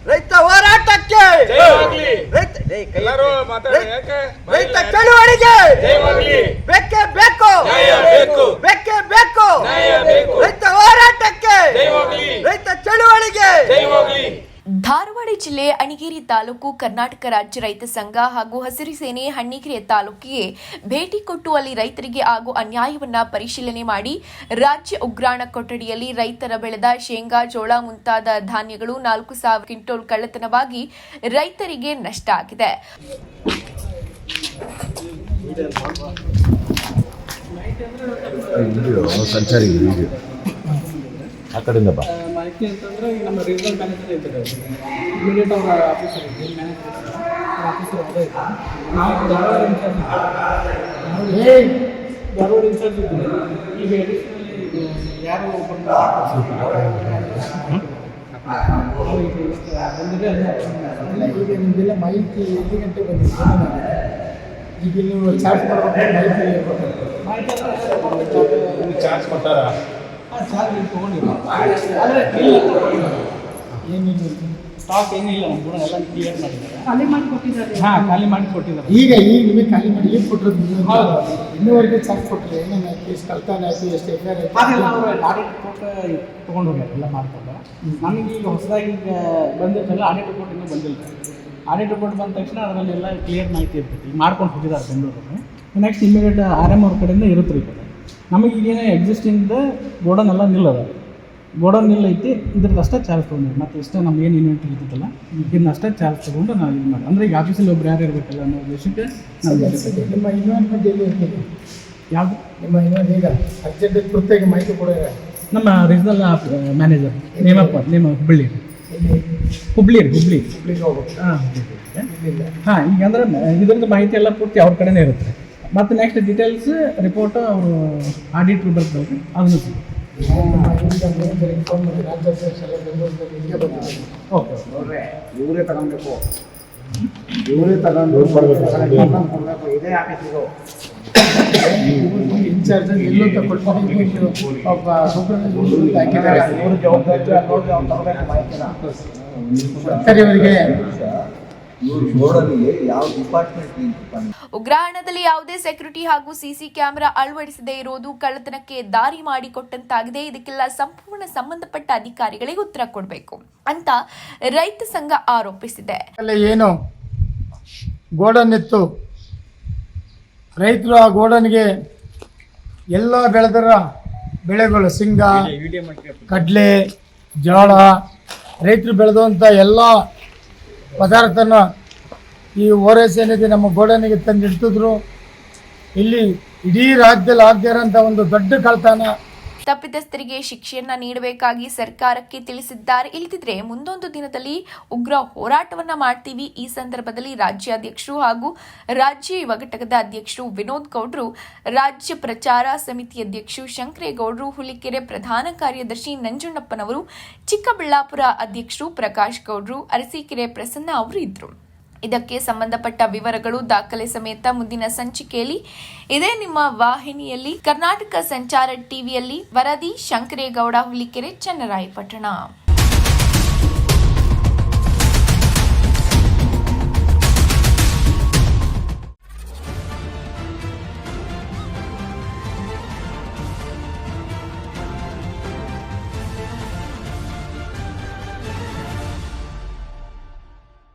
ರೈತ ಹೋರಾಟಕ್ಕೆ ರೈತ ಚಳುವಳಿಗೆ ಬೇಕೇ ಬೇಕು, ಬೇಕೇ ಬೇಕು. ರೈತ ಹೋರಾಟಕ್ಕೆ ರೈತ ಚಳುವಳಿಗೆ. ಧಾರವಾಡ ಜಿಲ್ಲೆ ಅಣಿಗೇರಿ ತಾಲೂಕು ಕರ್ನಾಟಕ ರಾಜ್ಯ ರೈತ ಸಂಘ ಹಾಗೂ ಹಸಿರು ಸೇನೆ ಹಣ್ಣಿಗೆರೆ ತಾಲೂಕಿಗೆ ಭೇಟಿ ಕೊಟ್ಟು ಅಲ್ಲಿ ರೈತರಿಗೆ ಆಗೋ ಅನ್ಯಾಯವನ್ನ ಪರಿಶೀಲನೆ ಮಾಡಿ ರಾಜ್ಯ ಉಗ್ರಾಣ ಕೊಠಡಿಯಲ್ಲಿ ರೈತರ ಬೆಳೆದ ಶೇಂಗಾ, ಜೋಳ ಮುಂತಾದ ಧಾನ್ಯಗಳು 4,000 ಕ್ವಿಂಟಲ್ ಕಳ್ಳತನವಾಗಿ ರೈತರಿಗೆ ನಷ್ಟ ಆಗಿದೆ. ಮಾಹಿತಿ ಅಂತಂದ್ರೆ ಈಗ ನಮ್ಮ ರೀಜನಲ್ ಮ್ಯಾನೇಜರ್ ಇದ್ದಾರೆ, ಇಮಿಡಿಯೇಟ್ ಅವರ ಆಫೀಸರ್ ಇದ್ದಾರೆ, ಮ್ಯಾನೇಜರ್ ಆಫೀಸರ್ ಅದೇ ಇದೆ. ನಾವು ಧಾರವಾಡ ಇನ್ಚಾರ್ಜ್ ಇದ್ದೀವಿ. ಈಗ ಎಡಿಷನಲಿ ಯಾರು ಬಂದಿದೆ ಈಗ ನಿಮ್ಮದೆಲ್ಲ ಮಾಹಿತಿ ಎಷ್ಟು ಗಂಟೆ ಬಂದಿದೆ? ಈಗ ನೀವು ಚಾರ್ಜ್ ಮಾಡಬೇಕು, ಮಾಹಿತಿ ಚಾರ್ಜ್ ಕೊಟ್ಟಾರ? ಚಾರ್ಜ್ ತೊಗೊಂಡಿಲ್ಲ, ಆದರೆ ಏನಿಲ್ಲ, ಸ್ಟಾಕ್ ಏನಿಲ್ಲ, ನಮ್ಮ ಗುಣ ಎಲ್ಲ ಕ್ಲಿಯರ್ ಮಾಡಿದ್ದಾರೆ, ಖಾಲಿ ಮಾಡಿ ಕೊಟ್ಟಿದ್ದಾರೆ. ಖಾಲಿ ಮಾಡಿ ಕೊಟ್ಟಿದ್ದಾರೆ. ಈಗ ನಿಮಗೆ ಖಾಲಿ ಮಾಡಿ ಏನು ಕೊಟ್ಟಿರೋದು? ಇನ್ನೂವರೆಗೆ ಚಾರ್ಜ್ ಕೊಟ್ಟರೆ ಏನೇನು ಕೇಸ್ ಕಳ್ತಾನೆ ಆಯಿತು, ಎಷ್ಟು ಎಫ್ಐಆರ್ ಆಯಿತು, ಅದೆಲ್ಲ ಅವರು ಆಡಿಟ್ ರಿಪೋರ್ಟ್ ತೊಗೊಂಡು ಹೋಗ್ಯಾರ, ಎಲ್ಲ ಮಾಡ್ಕೊಂಡು. ನಮಗೆ ಈಗ ಹೊಸದಾಗಿ ಈಗ ಬಂದಿರ್ತಲ್ಲ, ಆಡಿಟ್ ರಿಪೋರ್ಟ್ ಇನ್ನೂ ಬಂದಿಲ್ಲ. ಆಡಿಟ್ ರಿಪೋರ್ಟ್ ಬಂದ ತಕ್ಷಣ ಅದರಲ್ಲಿ ಎಲ್ಲ ಕ್ಲಿಯರ್ ಮಾಹಿತಿ ಇರ್ತೈತಿ. ಈಗ ಮಾಡ್ಕೊಂಡು ಹೋಗಿದ್ದಾರೆ ಬೆಂಗಳೂರಲ್ಲಿ. ನೆಕ್ಸ್ಟ್ ಇಮಿಡಿಯೇಟ್ RM ಅವ್ರ ಕಡೆಯಿಂದ ಇರುತ್ತೆ ರೀ. ನಮಗೀಗೇನು ಎಕ್ಸಿಸ್ಟಿಂಗ್ ಗೋಡನ್ ಎಲ್ಲ ನಿಲ್ಲದ, ಗೋಡನ್ ನಿಲ್ಲೈತಿ, ಇದ್ರದ್ದು ಅಷ್ಟೇ ಚಾರ್ಜ್ ತೊಗೊಂಡಿರಿ. ಮತ್ತು ಇಷ್ಟೇ ನಮ್ಗೆ ಏನು ಇನ್ವೆಂಟ್ರಿ ಇರ್ತೈತಲ್ಲ ಇದನ್ನ ಅಷ್ಟೇ ಚಾರ್ಜ್ ತೊಗೊಂಡು ನಾವು ಇದು ಮಾಡಿ, ಅಂದರೆ ಈಗ ಆಫೀಸಲ್ಲಿ ಒಬ್ರು ಯಾರು ಇರಬೇಕಲ್ಲ ಅನ್ನೋ ಉದ್ದೇಶಕ್ಕೆ ನಾವು. ನಿಮ್ಮ ಇನ್ವೆಂಟ್ಮೆಂಟ್ ಎಲ್ಲಿ ಇರ್ತದೆ? ಯಾವುದು ನಿಮ್ಮ ಇನ್ವೆಂಟ್? ಈಗ ಅರ್ಜೆಂಟ್ ಕೃತ್ಯಕ್ಕೆ ಮಾಹಿತಿ ಕೊಡ ನಮ್ಮ ರೀಜನಲ್ ಮ್ಯಾನೇಜರ್ ನೇಮಪ್ಪ, ಹುಬ್ಳಿಗೆ ಹೋಗ್ಬೇಕು. ಹಾಂ, ಈಗ ಅಂದರೆ ಇದ್ರದ್ದು ಮಾಹಿತಿ ಎಲ್ಲ ಪೂರ್ತಿ ಅವ್ರ ಕಡೆನೇ ಇರುತ್ತೆ. ಮತ್ತು ನೆಕ್ಸ್ಟ್ ಡೀಟೇಲ್ಸ್ ರಿಪೋರ್ಟ್ ಅವರು ಆಡಿಟ್ ಬರ್ತದೆ, ಅದನ್ನು ಓಕೆ ಇವರೇ ತಗೊಬೇಕು, ಇದೇ ಆಫೀಸಿಗೆ ಇನ್ಚಾರ್ಜ್ ಎಲ್ಲೂ ತಗೊಳ್ಕೊಂಡು ಒಬ್ಬ ಸರ್ಕಾರಿಯವರಿಗೆ ಉಗ್ರಾಣದಲ್ಲಿ ಯಾವುದೇ ಸೆಕ್ಯೂರಿಟಿ ಹಾಗೂ ಸಿಸಿ ಕ್ಯಾಮೆರಾ ಅಳವಡಿಸದೇ ಇರುವುದು ಕಳ್ಳತನಕ್ಕೆ ದಾರಿ ಮಾಡಿಕೊಟ್ಟಂತಾಗಿದೆ. ಇದಕ್ಕೆಲ್ಲ ಸಂಪೂರ್ಣ ಸಂಬಂಧಪಟ್ಟ ಅಧಿಕಾರಿಗಳಿಗೆ ಉತ್ತರ ಕೊಡಬೇಕು ಅಂತ ರೈತ ಸಂಘ ಆರೋಪಿಸಿದೆ. ಏನು ಗೋಡನ್ ಇತ್ತು, ರೈತರು ಆ ಗೋಡನ್ಗೆ ಎಲ್ಲ ಬೆಳೆದರ ಬೆಳೆಗಳು ಶೇಂಗಾ, ಕಡಲೆ, ಜೋಳ, ರೈತರು ಬೆಳೆದಂಥ ಎಲ್ಲ ಪದಾರ್ಥನ ಈ ORS ಏನಿದೆ ನಮ್ಮ ಗೋಡನಿಗೆ ತಂದಿಡ್ತಿದ್ರು. ಇಲ್ಲಿ ಇಡೀ ರಾಜ್ಯದಲ್ಲಿ ಆಗದೇ ಇರೋಂಥ ಒಂದು ದೊಡ್ಡ ಕಳ್ತನ. ತಪ್ಪಿತಸ್ಥರಿಗೆ ಶಿಕ್ಷೆಯನ್ನ ನೀಡಬೇಕಾಗಿ ಸರ್ಕಾರಕ್ಕೆ ತಿಳಿಸಿದ್ದಾರೆ. ಇಲ್ಲದಿದ್ರೆ ಮುಂದೊಂದು ದಿನದಲ್ಲಿ ಉಗ್ರ ಹೋರಾಟವನ್ನ ಮಾಡ್ತೀವಿ. ಈ ಸಂದರ್ಭದಲ್ಲಿ ರಾಜ್ಯಾಧ್ಯಕ್ಷರು ಹಾಗೂ ರಾಜ್ಯ ಯುವ ಘಟಕದ ಅಧ್ಯಕ್ಷರು ವಿನೋದ್ ಗೌಡ್ರು, ರಾಜ್ಯ ಪ್ರಚಾರ ಸಮಿತಿ ಅಧ್ಯಕ್ಷರು ಶಂಕರೇಗೌಡರು, ಹುಲಿಕೆರೆ ಪ್ರಧಾನ ಕಾರ್ಯದರ್ಶಿ ನಂಜುಂಡಪ್ಪನವರು, ಚಿಕ್ಕಬಳ್ಳಾಪುರ ಅಧ್ಯಕ್ಷರು ಪ್ರಕಾಶ್ ಗೌಡ್ರು, ಅರಸೀಕೆರೆ ಪ್ರಸನ್ನ ಅವರು ಇದ್ರು. ಇದಕ್ಕೆ ಸಂಬಂಧಪಟ್ಟ ವಿವರಗಳು ದಾಖಲೆ ಸಮೇತ ಮುಂದಿನ ಸಂಚಿಕೆಯಲ್ಲಿ ಇದೇ ನಿಮ್ಮ ವಾಹಿನಿಯಲ್ಲಿ ಕರ್ನಾಟಕ ಸಂಚಾರ ಟಿವಿಯಲ್ಲಿ. ವರದಿ ಶಂಕರೇಗೌಡ, ಹುಲಿಕೆರೆ, ಚನ್ನರಾಯಪಟ್ಟಣ.